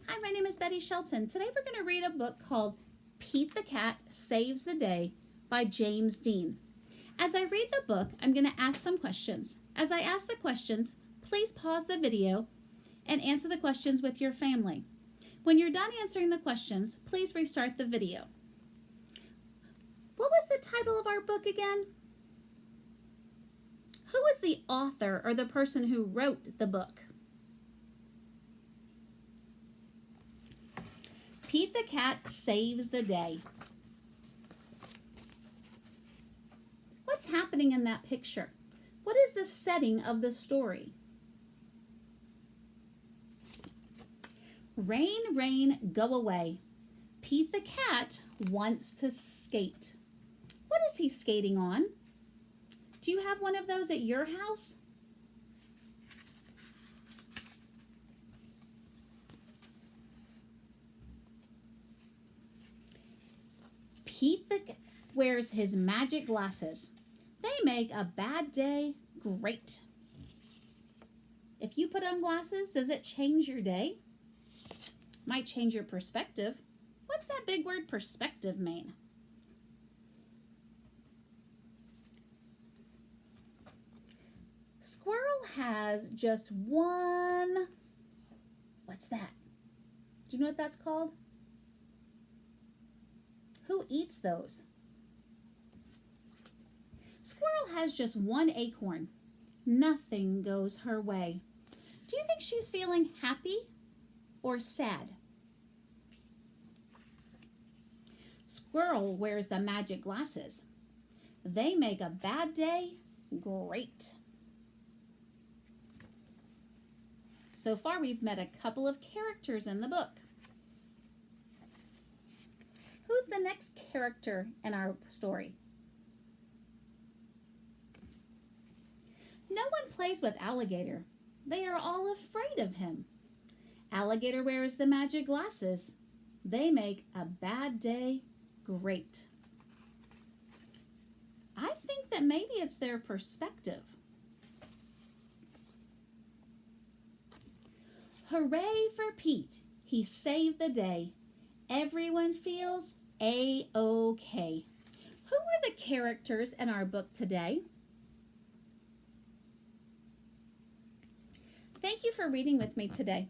Hi, my name is Betty Shelton. Today we're going to read a book called Pete the Cat Saves the Day by James Dean. As I read the book, I'm going to ask some questions. As I ask the questions, please pause the video and answer the questions with your family. When you're done answering the questions, please restart the video. What was the title of our book again? Who was the author or the person who wrote the book? Pete the Cat Saves the Day. What's happening in that picture? What is the setting of the story? Rain, rain, go away. Pete the cat wants to skate. What is he skating on? Do you have one of those at your house? Pete wears his magic glasses. They make a bad day great. If you put on glasses, does it change your day? Might change your perspective. What's that big word perspective mean? Squirrel has just one, what's that? Do you know what that's called? Who eats those? Squirrel has just one acorn. Nothing goes her way. Do you think she's feeling happy or sad? Squirrel wears the magic glasses. They make a bad day great. So far, we've met a couple of characters in the book. Who's the next character in our story? No one plays with Alligator. They are all afraid of him. Alligator wears the magic glasses. They make a bad day great. I think that maybe it's their perspective. Hooray for Pete. He saved the day. Everyone feels A-OK. Who were the characters in our book today? Thank you for reading with me today.